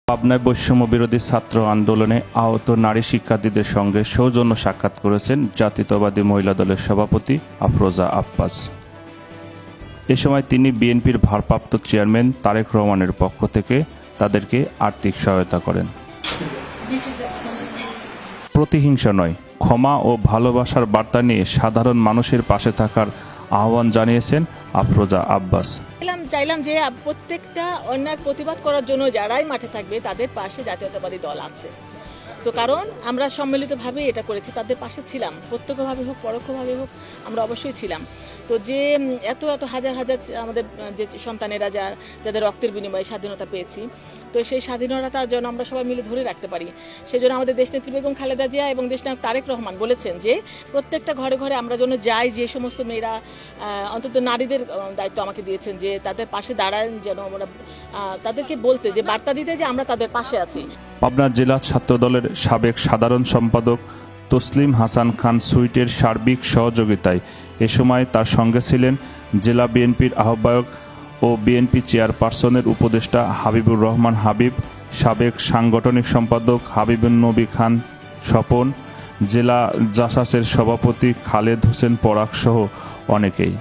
পাবনায় বৈষম্য বিরোধী ছাত্র আন্দোলনে আহত নারী শিক্ষার্থীদের সঙ্গে সৌজন্য সাক্ষাৎ করেছেন জাতীয়তাবাদী মহিলা দলের সভাপতি আফরোজা আব্বাস। এ সময় তিনি বিএনপির ভারপ্রাপ্ত চেয়ারম্যান তারেক রহমানের পক্ষ থেকে তাদেরকে আর্থিক সহায়তা করেন। প্রতিহিংসা নয়, ক্ষমা ও ভালোবাসার বার্তা নিয়ে সাধারণ মানুষের পাশে থাকার আহ্বান জানিয়েছেন আফরোজা আব্বাস। চাইলাম যে প্রত্যেকটা অন্যায়ের প্রতিবাদ করার জন্য যারাই মাঠে থাকবে তাদের পাশে জাতীয়তাবাদী দল আছে। তো কারণ আমরা সম্মিলিতভাবে এটা করেছি, তাদের পাশে ছিলাম, প্রত্যক্ষভাবে হোক পরোক্ষভাবে হোক আমরা অবশ্যই ছিলাম। তো যে এত এত হাজার হাজার আমাদের যে সন্তানেরা যাদের রক্তের বিনিময়ে স্বাধীনতা পেয়েছি, তো সেই স্বাধীনতা যেন আমরা সবাই মিলে ধরে রাখতে পারি, সেই জন্য আমাদের দেশনেত্রী বেগম খালেদা জিয়া এবং দেশনায়ক তারেক রহমান বলেছেন যে প্রত্যেকটা ঘরে ঘরে আমরা যেন যাই, যে সমস্ত মেয়েরা অন্তত নারীদের দায়িত্ব আমাকে দিয়েছেন যে তাদের পাশে দাঁড়ান, যেন আমরা তাদেরকে বলতে যে বার্তা দিতে যে আমরা তাদের পাশে আছি। পাবনা জেলা ছাত্রদলের সাবেক সাধারণ সম্পাদক তসলিম হাসান খান সুইটের সার্বিক সহযোগিতায় এ সময় তার সঙ্গে ছিলেন জেলা বিএনপির আহ্বায়ক ও বিএনপি চেয়ারপারসনের উপদেষ্টা হাবিবুর রহমান হাবিব, সাবেক সাংগঠনিক সম্পাদক হাবিবুন নবী খান স্বপন, জেলা জাসাসের সভাপতি খালেদ হোসেন পরাগ সহ অনেকেই।